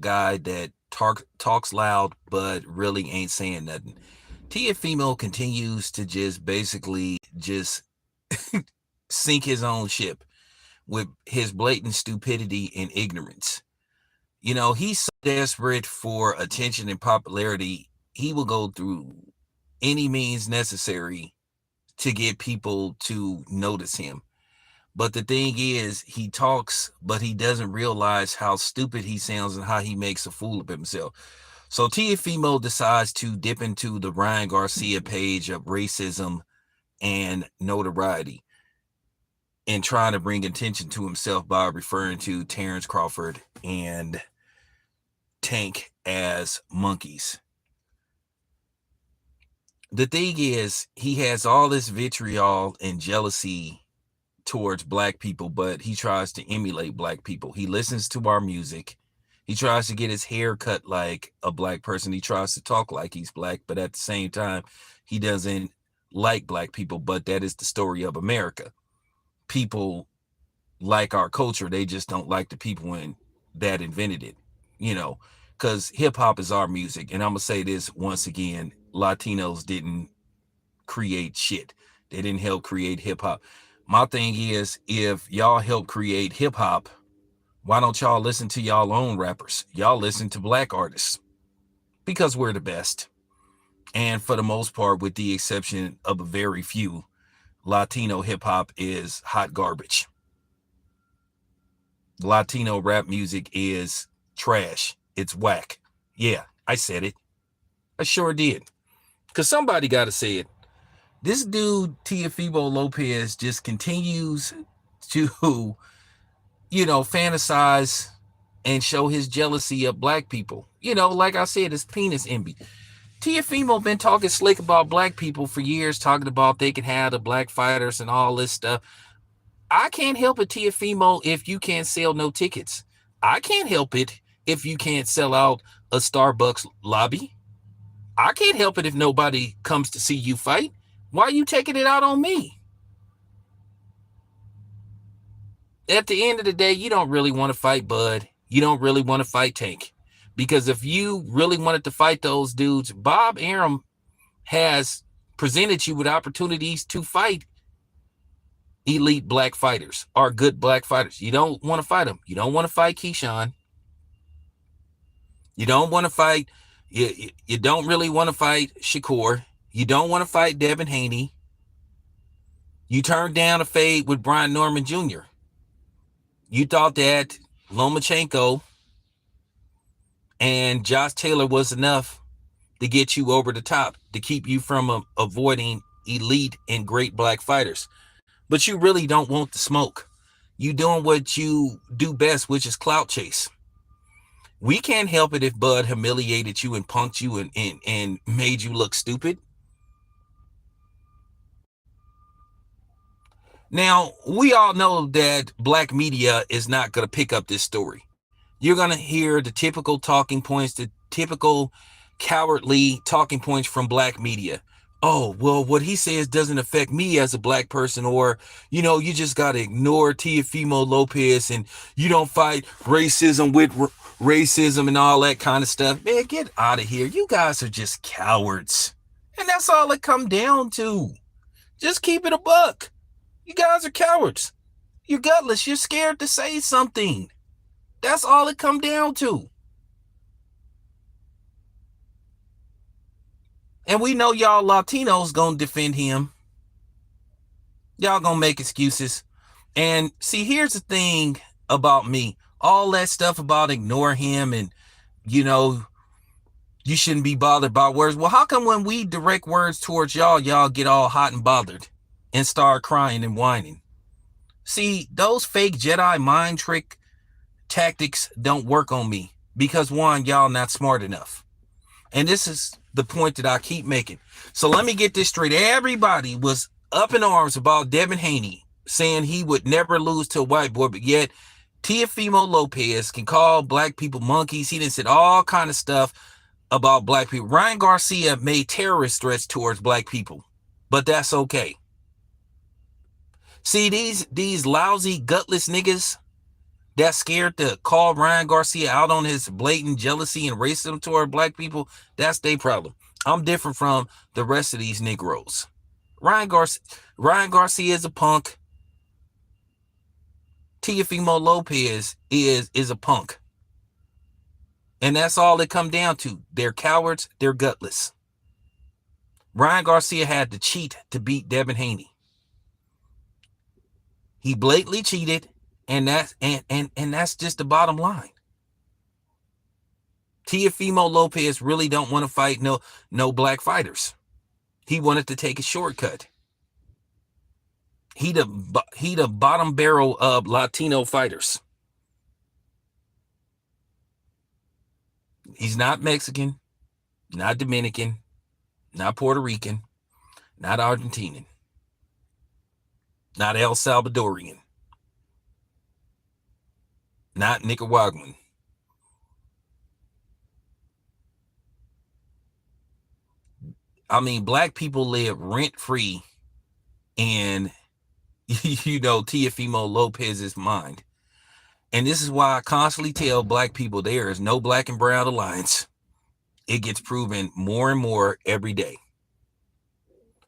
guy that talks loud but really ain't saying nothing. Teofimo continues to just basically just sink his own ship with his blatant stupidity and ignorance. You know, he's so desperate for attention and popularity, he will go through any means necessary to get people to notice him. But the thing is, he talks, but he doesn't realize how stupid he sounds and how he makes a fool of himself. So Teofimo decides to dip into the Ryan Garcia page of racism and notoriety and trying to bring attention to himself by referring to Terrence Crawford and Tank as monkeys. The thing is, he has all this vitriol and jealousy towards black people, but he tries to emulate black people. He listens to our music. He tries to get his hair cut like a black person. He tries to talk like he's black, but at the same time, he doesn't like black people. But that is the story of America. People like our culture. They just don't like the people that invented it, you know, because hip hop is our music. And I'm going to say this once again, Latinos didn't create shit. They didn't help create hip hop. My thing is, if y'all help create hip hop, why don't y'all listen to y'all own rappers? Y'all listen to black artists because we're the best. And for the most part, with the exception of a very few, Latino hip hop is hot garbage. Latino rap music is trash. It's whack. Yeah, I said it. I sure did. Because somebody got to say it. This dude, Teofimo Lopez, just continues to, you know, fantasize and show his jealousy of black people. You know, like I said, his penis envy. Teofimo been talking slick about black people for years, talking about they can have the black fighters and all this stuff. I can't help it, Teofimo, if you can't sell no tickets. I can't help it if you can't sell out a Starbucks lobby. I can't help it if nobody comes to see you fight. Why are you taking it out on me? At the end of the day, you don't really want to fight Bud. You don't really want to fight Tank. Because if you really wanted to fight those dudes, Bob Arum has presented you with opportunities to fight elite black fighters or good black fighters. You don't want to fight them. You don't want to fight Keyshawn. You don't want to fight. You don't really want to fight Shakur. You don't want to fight Devin Haney. You turned down a fade with Brian Norman Jr. You thought that Lomachenko and Josh Taylor was enough to get you over the top, to keep you from avoiding elite and great black fighters. But you really don't want the smoke. You doing what you do best, which is clout chase. We can't help it if Bud humiliated you and punked you and made you look stupid. Now, we all know that black media is not going to pick up this story. You're going to hear the typical talking points, the typical cowardly talking points from black media. Oh, well, what he says doesn't affect me as a black person, or, you know, you just got to ignore Teofimo Lopez and you don't fight racism with racism and all that kind of stuff. Man, get out of here. You guys are just cowards. And that's all it come down to. Just keep it a buck. You guys are cowards. You're gutless. You're scared to say something. That's all it come down to. And we know y'all Latinos gonna defend him. Y'all gonna make excuses. And see, here's the thing about me. All that stuff about ignore him and, you know, you shouldn't be bothered by words. Well, how come when we direct words towards y'all, y'all get all hot and bothered and start crying and whining? See, those fake Jedi mind trick tactics don't work on me because, one, y'all not smart enough. And this is the point that I keep making. So let me get this straight. Everybody was up in arms about Devin Haney, saying he would never lose to a white boy, but yet Teofimo Lopez can call black people monkeys. He done said all kind of stuff about black people. Ryan Garcia made terrorist threats towards black people, but that's okay. See, these lousy, gutless niggas, that's scared to call Ryan Garcia out on his blatant jealousy and racism toward black people, that's their problem. I'm different from the rest of these Negroes. Ryan Garcia is a punk. Teofimo Lopez is a punk. And that's all it come down to. They're cowards, they're gutless. Ryan Garcia had to cheat to beat Devin Haney. He blatantly cheated, and that's just the bottom line. Teofimo Lopez really don't want to fight no black fighters. He wanted to take a shortcut. He the bottom barrel of Latino fighters. He's not Mexican, not Dominican, not Puerto Rican, not Argentinian, not El Salvadorian, not Nicaraguan. I mean, black people live rent-free in, Teofimo Lopez's mind. And this is why I constantly tell black people there is no black and brown alliance. It gets proven more and more every day.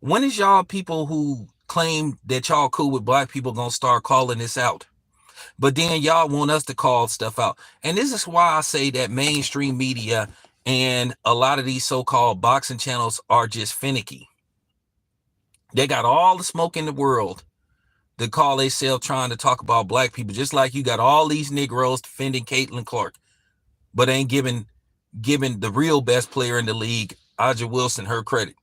When is y'all people who claim that y'all cool with black people gonna start calling this out? But then y'all want us to call stuff out. And this is why I say that mainstream media and a lot of these so-called boxing channels are just finicky. They got all the smoke in the world to call themselves trying to talk about black people, just like you got all these Negroes defending Caitlin Clark, but ain't giving the real best player in the league, Aja Wilson, her credit.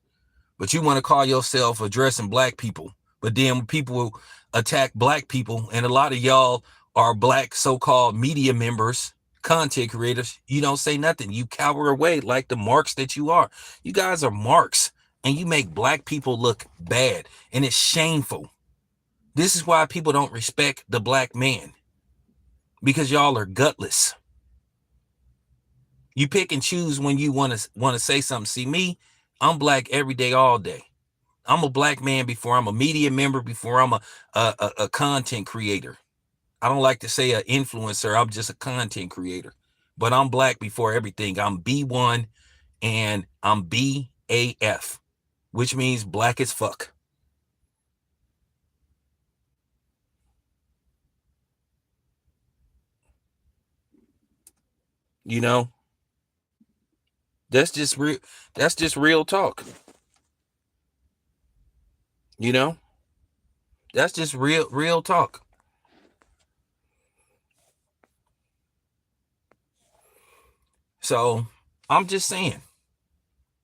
But you want to call yourself addressing black people. But then when people attack black people, and a lot of y'all are black so-called media members, content creators, you don't say nothing. You cower away like the marks that you are. You guys are marks, and you make black people look bad, and it's shameful. This is why people don't respect the black man, because y'all are gutless. You pick and choose when you want to say something. See me, I'm black every day, all day. I'm a black man before I'm a media member, before I'm a content creator. I don't like to say an influencer. I'm just a content creator. But I'm black before everything. I'm B1 and I'm BAF, which means black as fuck. You know, that's just real talk. You know, that's just real talk. So I'm just saying,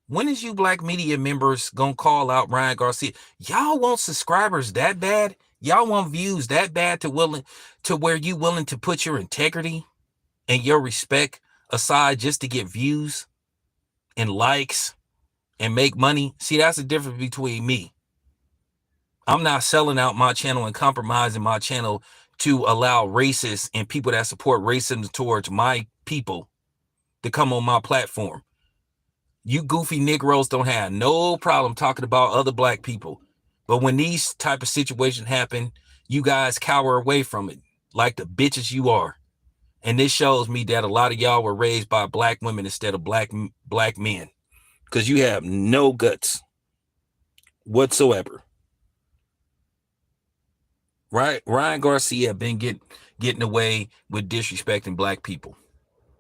when is you black media members gonna call out Ryan Garcia? Y'all want subscribers that bad? Y'all want views that bad to where you willing to put your integrity and your respect aside just to get views and likes and make money? See, that's the difference between me. I'm not selling out my channel and compromising my channel to allow racists and people that support racism towards my people to come on my platform. You goofy Negroes don't have no problem talking about other black people. But when these type of situations happen, you guys cower away from it like the bitches you are. And this shows me that a lot of y'all were raised by black women instead of black men, because you have no guts whatsoever. Right? Ryan Garcia been getting away with disrespecting black people,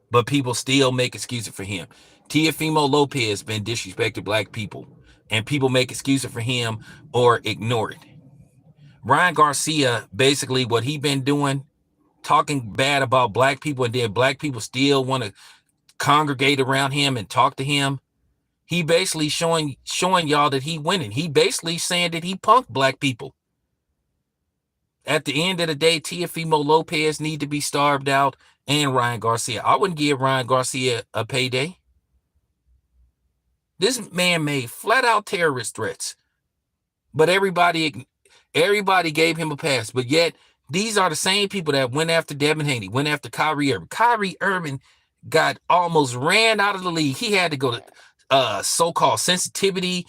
but people still make excuses for him. Teofimo Lopez been disrespecting black people, and people make excuses for him or ignore it. Ryan Garcia, basically what he been doing, talking bad about black people, and then black people still want to congregate around him and talk to him. He basically showing y'all that he winning. He basically saying that he punked black people. At the end of the day, Teofimo Lopez need to be starved out, and Ryan Garcia. I wouldn't give Ryan Garcia a payday. This man made flat out terrorist threats, but everybody gave him a pass. But yet, these are the same people that went after Devin Haney, went after Kyrie Irving. Kyrie Irving got almost ran out of the league. He had to go to so-called sensitivity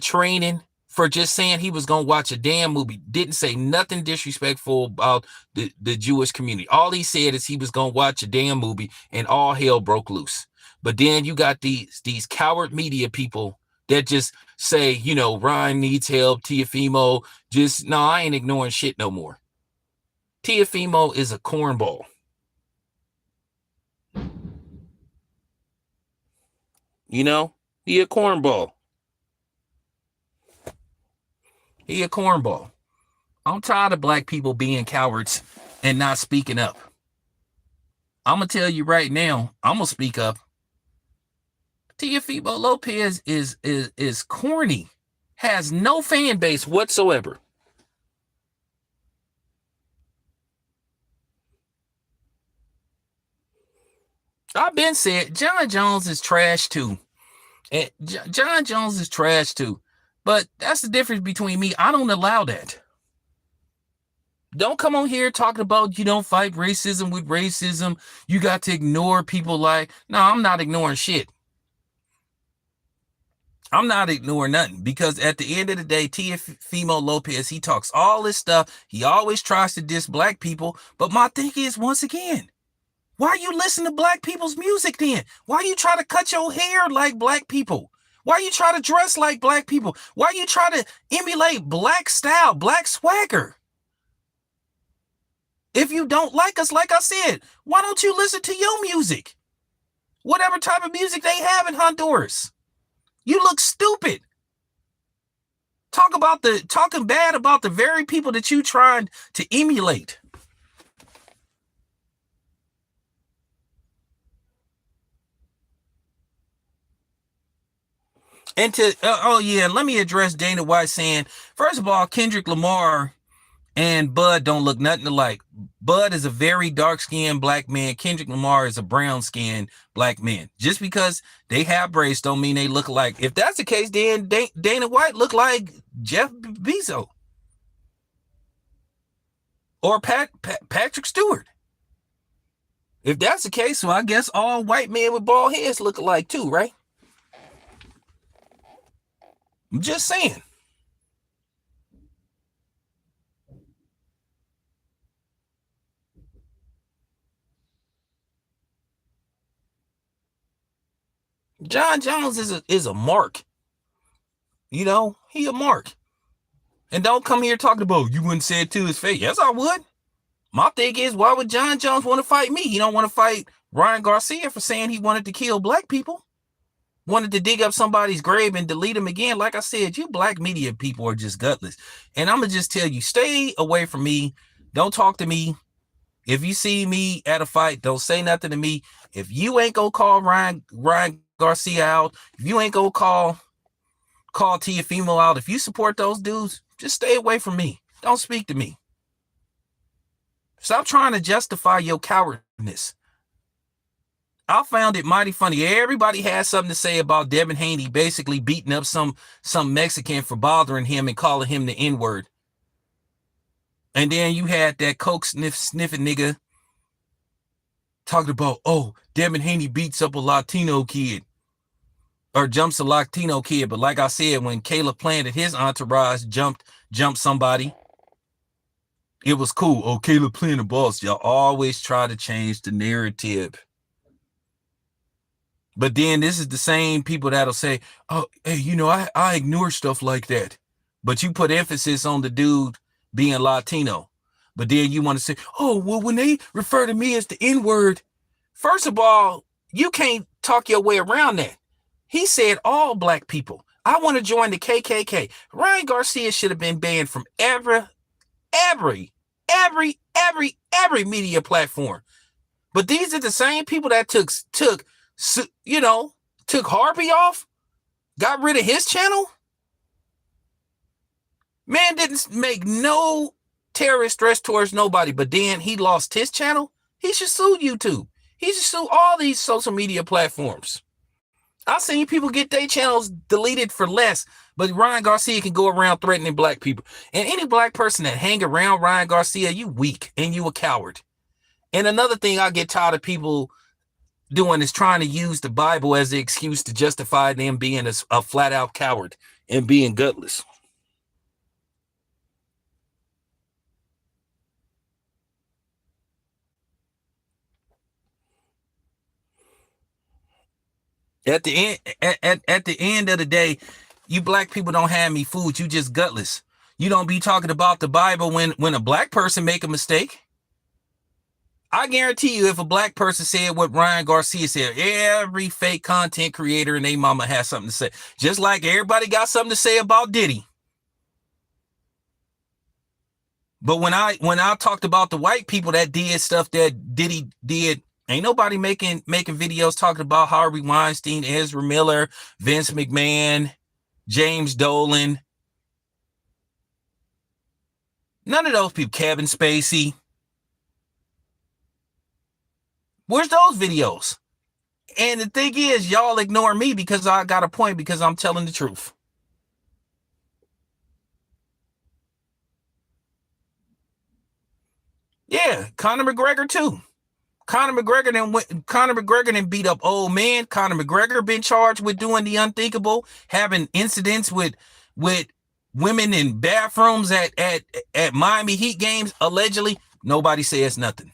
training for just saying he was going to watch a damn movie. Didn't say nothing disrespectful about the Jewish community. All he said is he was going to watch a damn movie, and all hell broke loose. But then you got these coward media people that just say, you know, Ryan needs help, Teofimo. Just, no, I ain't ignoring shit no more. Teofimo is a cornball. You know, he a cornball. He a cornball. I'm tired of black people being cowards and not speaking up. I'm going to tell you right now, I'm going to speak up. Teofimo Lopez is corny, has no fan base whatsoever. I've been said John Jones is trash too. And John Jones is trash too. But that's the difference between me. I don't allow that. Don't come on here talking about you don't fight racism with racism. You got to ignore people like, no, I'm not ignoring shit. I'm not ignoring nothing, because at the end of the day, Teofimo Lopez, he talks all this stuff. He always tries to diss black people. But my thing is, once again, why you listen to black people's music then? Why you try to cut your hair like black people? Why you try to dress like black people? Why you try to emulate black style, black swagger? If you don't like us, like I said, why don't you listen to your music? Whatever type of music they have in Honduras. You look stupid. Talking bad about the very people that you trying to emulate. And let me address Dana White saying, first of all, Kendrick Lamar and Bud don't look nothing alike. Bud is a very dark-skinned black man. Kendrick Lamar is a brown-skinned black man. Just because they have braids don't mean they look alike. If that's the case, then Dana White look like Jeff Bezos or Patrick Stewart. If that's the case, well, I guess all white men with bald heads look alike too, right? I'm just saying. John Jones is a mark. You know, he a mark. And don't come here talking about you wouldn't say it to his face. Yes, I would. My thing is, why would John Jones want to fight me? He don't want to fight Ryan Garcia for saying he wanted to kill black people. Wanted to dig up somebody's grave and delete him again. Like I said, you black media people are just gutless. And I'm going to just tell you, stay away from me. Don't talk to me. If you see me at a fight, don't say nothing to me. If you ain't going to call Ryan Garcia out, if you ain't going to call Teofimo out, if you support those dudes, just stay away from me. Don't speak to me. Stop trying to justify your cowardness. I found it mighty funny. Everybody has something to say about Devin Haney basically beating up some Mexican for bothering him and calling him the N-word. And then you had that coke sniffing nigga talking about, oh, Devin Haney beats up a Latino kid or jumps a Latino kid. But like I said, when Caleb Plant and his entourage jumped somebody, it was cool. Oh, Caleb Plant the boss. Y'all always try to change the narrative. But then this is the same people that'll say, oh, hey, you know, I ignore stuff like that. But you put emphasis on the dude being Latino. But then you want to say, oh, well, when they refer to me as the N-word, first of all, you can't talk your way around that. He said all black people. I want to join the KKK. Ryan Garcia should have been banned from every media platform. But these are the same people that took Harvey off, got rid of his channel. Man didn't make no terrorist threats towards nobody, but then he lost his channel. He should sue YouTube. He should sue all these social media platforms. I've seen people get their channels deleted for less, but Ryan Garcia can go around threatening black people. And any black person that hang around Ryan Garcia, you weak and you a coward. And another thing I get tired of people doing is trying to use the Bible as the excuse to justify them being a flat out coward and being gutless. At the end, at the end of the day, you black people don't have me fooled. You just gutless. You don't be talking about the Bible when a black person make a mistake. I guarantee you, if a black person said what Ryan Garcia said, every fake content creator and their mama has something to say. Just like everybody got something to say about Diddy. But when I talked about the white people that did stuff that Diddy did, ain't nobody making videos talking about Harvey Weinstein, Ezra Miller, Vince McMahon, James Dolan. None of those people. Kevin Spacey. Where's those videos? And the thing is, y'all ignore me because I got a point, because I'm telling the truth. Yeah, Conor McGregor too. Conor McGregor then beat up old man. Conor McGregor been charged with doing the unthinkable, having incidents with women in bathrooms at Miami Heat games, allegedly. Nobody says nothing.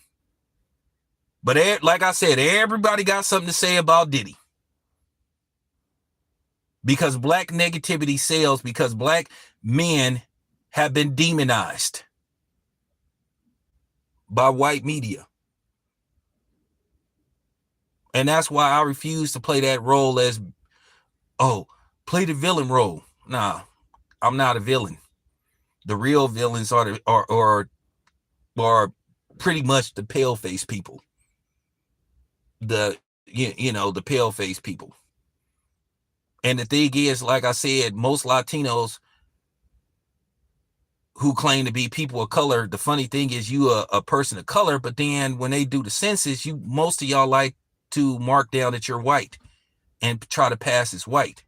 But like I said, everybody got something to say about Diddy. Because black negativity sells, because black men have been demonized by white media. And that's why I refuse to play that role as, play the villain role. Nah, I'm not a villain. The real villains are pretty much the pale face people. The pale face people. And the thing is, like I said, most Latinos who claim to be people of color, the funny thing is you a person of color, but then when they do the census, most of y'all like to mark down that you're white and try to pass as white.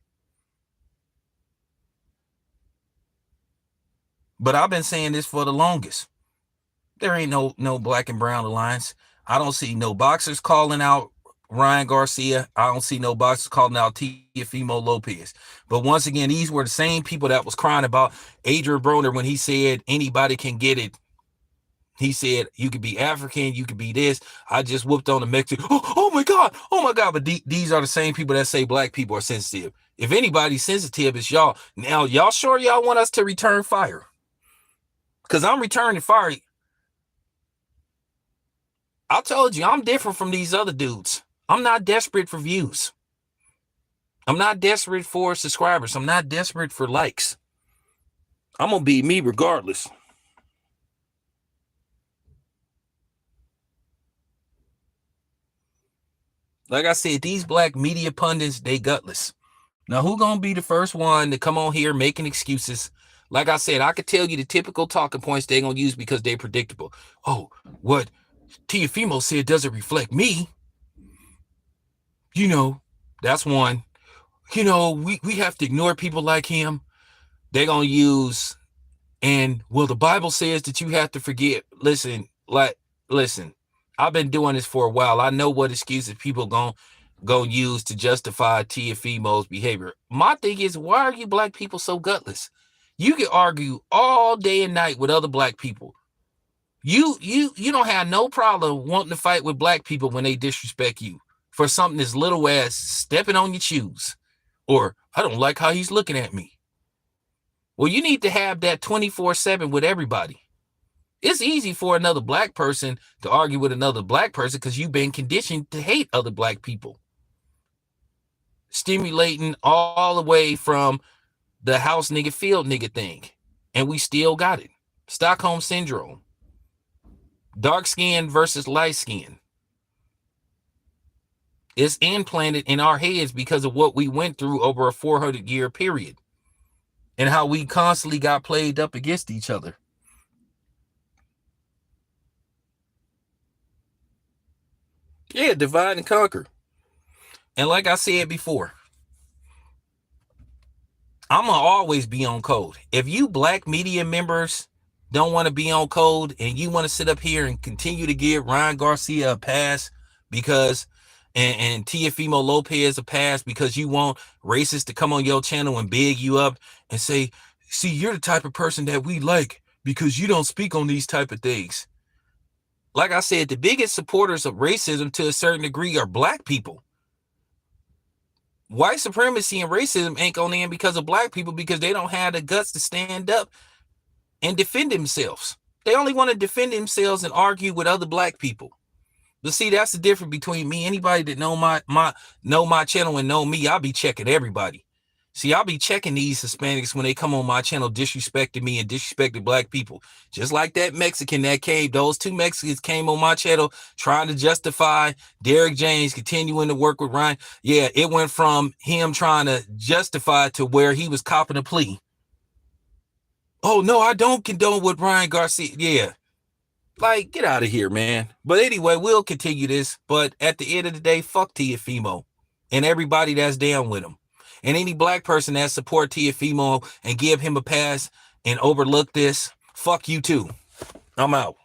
But I've been saying this for the longest. There ain't no black and brown alliance. I don't see no boxers calling out Ryan Garcia. I don't see no boxers calling out Teofimo Lopez. But once again, these were the same people that was crying about Adrian Broner when he said anybody can get it. He said you could be African, you could be this. I just whooped on the Mexican. Oh my God. But these are the same people that say black people are sensitive. If anybody's sensitive, it's y'all. Now, y'all sure y'all want us to return fire? Because I'm returning fire. I told you, I'm different from these other dudes. I'm not desperate for views. I'm not desperate for subscribers. I'm not desperate for likes. I'm going to be me regardless. Like I said, these black media pundits, they gutless. Now, who going to be the first one to come on here making excuses? Like I said, I could tell you the typical talking points they're going to use because they're predictable. Oh, what Teofimo said doesn't reflect me. That's one. We have to ignore people like him. They're going to use, and well, the Bible says that you have to forget. Listen, I've been doing this for a while. I know what excuses people going to use to justify Teofimo's behavior. My thing is, why are you black people so gutless? You can argue all day and night with other black people. You don't have no problem wanting to fight with black people when they disrespect you for something as little as stepping on your shoes, or I don't like how he's looking at me. Well, you need to have that 24/7 with everybody. It's easy for another black person to argue with another black person because you've been conditioned to hate other black people. Stimulating all the way from the house nigga, field nigga thing. And we still got it. Stockholm Syndrome. Dark skin versus light skin. It's implanted in our heads because of what we went through over a 400-year period. And how we constantly got played up against each other. Yeah, divide and conquer. And like I said before, I'm going to always be on code. If you black media members don't want to be on code and you want to sit up here and continue to give Ryan Garcia a pass because, and Teofimo Lopez a pass because you want racists to come on your channel and big you up and say, see, you're the type of person that we like because you don't speak on these type of things. Like I said, the biggest supporters of racism to a certain degree are black people. white supremacy and racism ain't gonna end because of black people, because they don't have the guts to stand up and defend themselves. They only want to defend themselves and argue with other black people. But see, that's the difference between me. Anybody that know my channel and know me, I'll be checking everybody. See, I'll be checking these Hispanics when they come on my channel disrespecting me and disrespecting black people. Just like that Mexican that came, those two Mexicans came on my channel trying to justify Derrick James continuing to work with Ryan. Yeah, it went from him trying to justify to where he was copping a plea. Oh, no, I don't condone what Ryan Garcia. Yeah. Like, get out of here, man. But anyway, we'll continue this. But at the end of the day, fuck Teofimo and everybody that's down with him. And any black person that support Teofimo and give him a pass and overlook this, fuck you too. I'm out.